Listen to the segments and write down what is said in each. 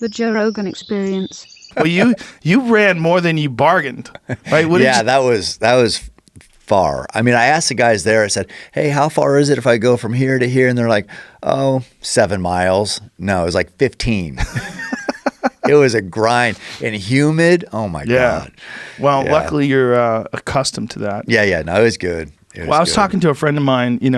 The Joe Rogan Experience. Well, you ran more than you bargained, right? That was far. I mean, I asked the guys there, I said, hey, how far is it if I go from here to here? And they're like, 7 miles. No, it was like 15. It was a grind and humid. Oh my God. Well, luckily you're accustomed to that. Yeah. No, it was good. I was talking to a friend of mine, and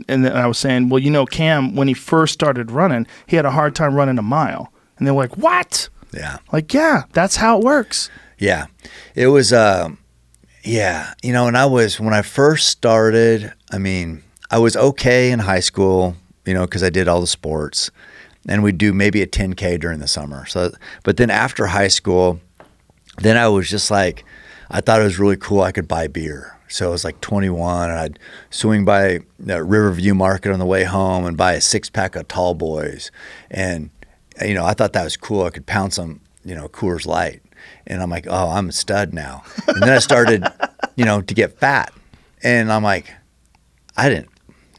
then I was saying, well, Cam, when he first started running, he had a hard time running a mile. And they're like, what? Yeah. Like, yeah, that's how it works. Yeah. It was, and when I first started, I mean, I was okay in high school, because I did all the sports, and we'd do maybe a 10K during the summer. So, but then after high school, then I was just like, I thought it was really cool. I could buy beer. So I was like 21, and I'd swing by the Riverview Market on the way home and buy a 6-pack of Tall Boys. And, I thought that was cool. I could pound some, Coors Light. And I'm like, oh, I'm a stud now. And then I started, to get fat. And I'm like,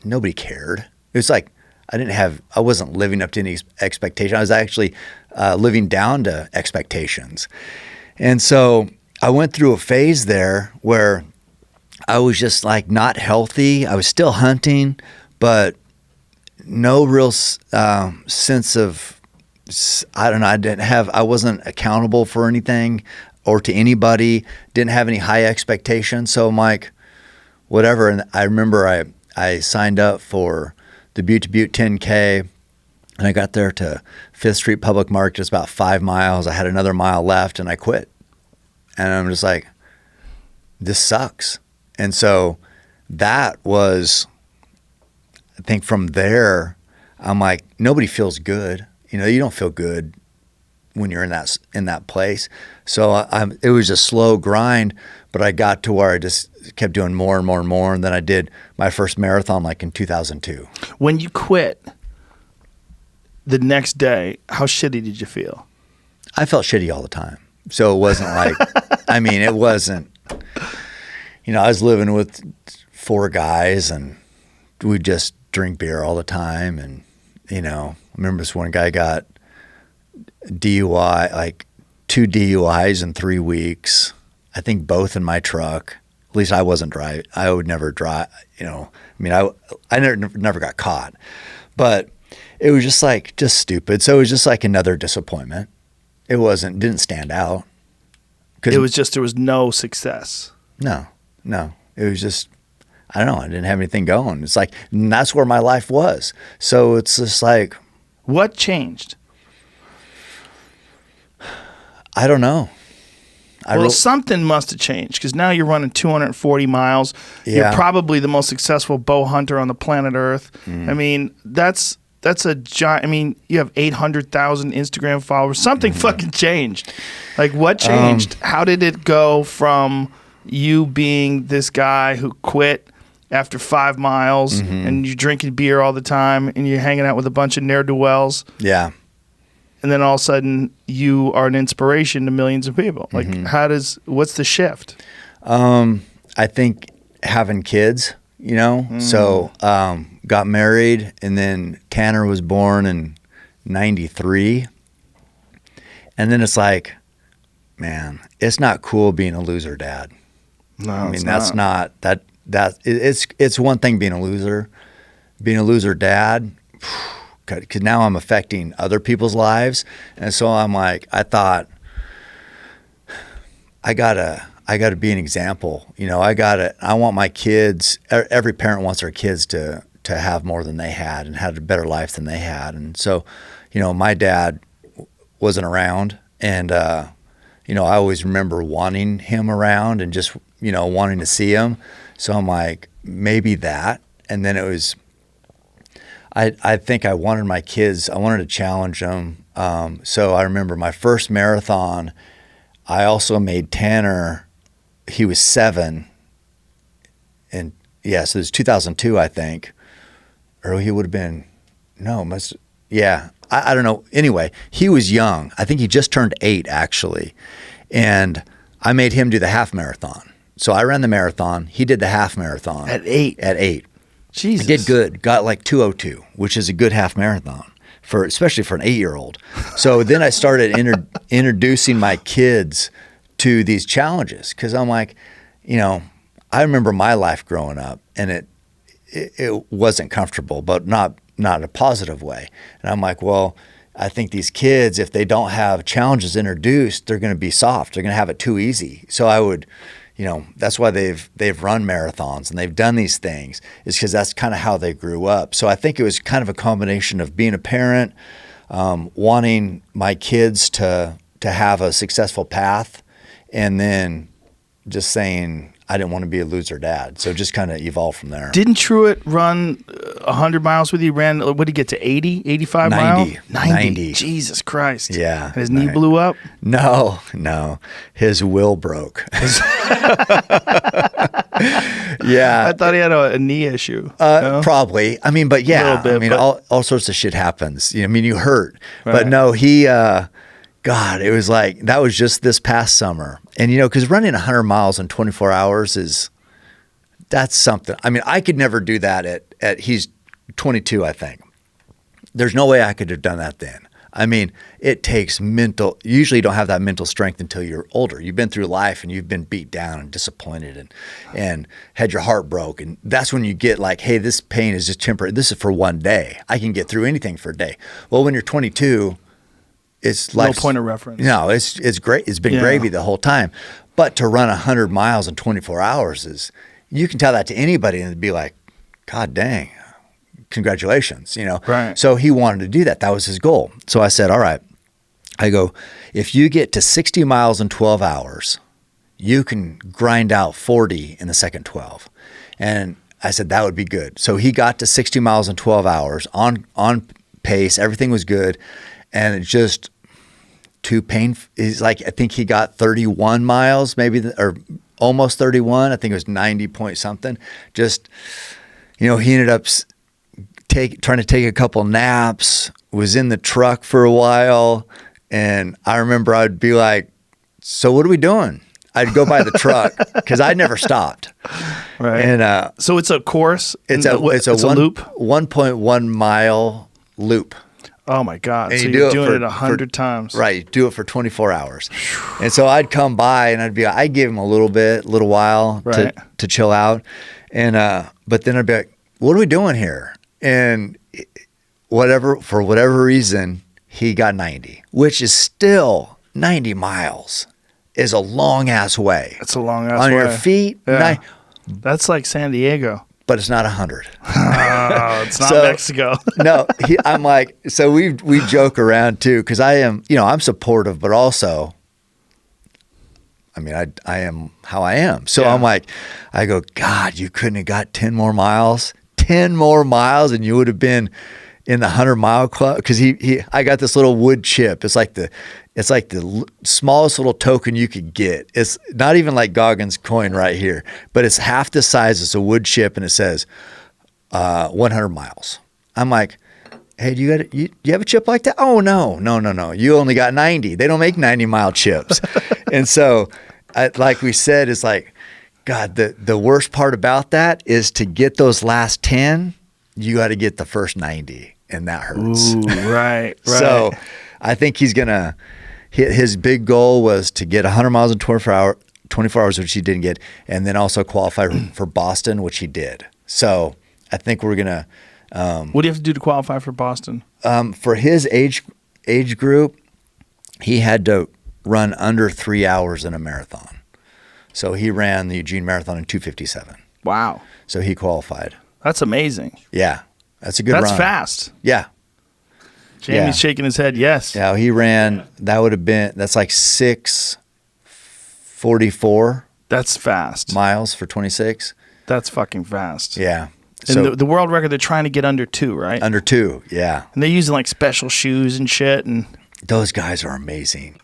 nobody cared. It was like, I wasn't living up to any expectation. I was actually living down to expectations. And so I went through a phase there where I was just like not healthy. I was still hunting, but no real sense of, I don't know, I wasn't accountable for anything or to anybody, didn't have any high expectations. So I'm like, whatever. And I remember I signed up for the Butte to Butte 10K, and I got there to 5th Street Public Market. It's about 5 miles. I had another mile left, and I quit. And I'm just like, this sucks. And so that was, I think from there, I'm like, nobody feels good. You don't feel good when you're in that place. So it was a slow grind, but I got to where I just kept doing more and more and more. And then I did my first marathon like in 2002. When you quit the next day, how shitty did you feel? I felt shitty all the time. So it wasn't like, it wasn't, I was living with 4 guys, and we'd just drink beer all the time. And, I remember this one guy got DUI, like 2 DUIs in 3 weeks. I think both in my truck. At least I wasn't driving. I would never drive, I never got caught. But it was just stupid. So it was just like another disappointment. It didn't stand out. It was just, there was no success. No. It was just, I don't know. I didn't have anything going. It's like, and that's where my life was. So it's just like. What changed? I don't know. Something must have changed, because now you're running 240 miles. Yeah. You're probably the most successful bow hunter on the planet Earth. That's a giant. You have 800,000 Instagram followers. Something fucking changed. Like, what changed? How did it go from you being this guy who quit after 5 miles and you're drinking beer all the time and you're hanging out with a bunch of ne'er-do-wells? Yeah. And then all of a sudden you are an inspiration to millions of people. Like, what's the shift? I think having kids, so got married, and then Tanner was born in 93. And then it's like, man, it's not cool being a loser dad. No, that's not it's one thing being a loser dad, because now I'm affecting other people's lives. And so I'm like, I thought, I gotta be an example. I want my kids, every parent wants their kids to have more than they had and have a better life than they had. And so, my dad wasn't around, and, I always remember wanting him around and just, wanting to see him. So I'm like, maybe that. And then it was, I think I wanted my kids, I wanted to challenge them. So I remember my first marathon, I also made Tanner, he was 7. And so it was 2002, I think. Or he would have been, I don't know. Anyway, he was young. I think he just turned 8, actually. And I made him do the half marathon. So I ran the marathon. He did the half marathon. At 8? At 8. Jesus. I did good. Got like 2:02, which is a good half marathon especially for an 8-year-old. So then I started introducing my kids to these challenges because I'm like, I remember my life growing up, and it wasn't comfortable, but not a positive way. And I'm like, well, I think these kids, if they don't have challenges introduced, they're going to be soft. They're going to have it too easy. So I would, that's why they've run marathons and they've done these things, is because that's kind of how they grew up. So I think it was kind of a combination of being a parent, wanting my kids to have a successful path, and then just saying I didn't want to be a loser dad. So just kind of evolved from there. Didn't Truett run 100 miles with you? Ran, what did he get to, 80, 85 miles? 90. Jesus Christ. Yeah. And his knee blew up? No. His will broke. Yeah. I thought he had a knee issue. No? Probably. I mean, but yeah. Bit, all sorts of shit happens. You hurt. Right. But no, he... God, it was like, that was just this past summer. And, because running 100 miles in 24 hours that's something. I mean, I could never do that he's 22, I think. There's no way I could have done that then. I mean, it takes usually you don't have that mental strength until you're older. You've been through life and you've been beat down and disappointed and had your heart broke. And that's when you get like, hey, this pain is just temporary. This is for one day. I can get through anything for a day. Well, when you're 22, it's like no point of reference. No, it's great. It's been gravy the whole time. But to run 100 miles in 24 hours you can tell that to anybody and it'd be like, God dang, congratulations, Right. So he wanted to do that. That was his goal. So I said, all right. I go, if you get to 60 miles in 12 hours, you can grind out 40 in the second 12. And I said, that would be good. So he got to 60 miles in 12 hours on pace. Everything was good. And it just too painful. He's like, I think he got 31 miles, or almost 31. I think it was 90 point something. Just, he ended up trying to take a couple naps, was in the truck for a while. And I remember I'd be like, so what are we doing? I'd go by the truck because I never stopped. Right. And so it's a course? It's a loop? 1.1 mile loop. Oh my God. And so you're doing it 100 times. Right. You do it for 24 hours. And so I'd come by and I'd give him a little while to chill out. And, but then I'd be like, what are we doing here? And for whatever reason, he got 90, which is still 90 miles is a long ass way. It's a long ass way. On your feet. Yeah. That's like San Diego. But it's not 100. Oh, it's not Mexico. No, I'm like, so we joke around too, because I am, I'm supportive, but also, I mean, I am how I am. So I'm like, I go, God, you couldn't have got 10 more miles, and you would have been in the 100-mile club. Because I got this little wood chip. It's like the smallest little token you could get. It's not even like Goggins' coin right here, but it's half the size. It's a wood chip, and it says 100 miles. I'm like, hey, do you have a chip like that? Oh, no. You only got 90. They don't make 90-mile chips. And so, like we said, it's like, God, the worst part about that is to get those last 10, you got to get the first 90. And that hurts. Ooh, right. So I think he's going to, his big goal was to get 100 miles in 24 hours, which he didn't get, and then also qualify for Boston, which he did. So I think we're going to. What do you have to do to qualify for Boston? For his age group, he had to run under 3 hours in a marathon. So he ran the Eugene Marathon in 2:57. Wow. So he qualified. That's amazing. Yeah. That's a good run. That's fast. Yeah. Jamie's shaking his head. Yes. Yeah, he ran. That's like 6:44. That's fast. Miles for 26. That's fucking fast. Yeah. And the world record, they're trying to get under 2, right? Under 2, yeah. And they're using like special shoes and shit. And those guys are amazing.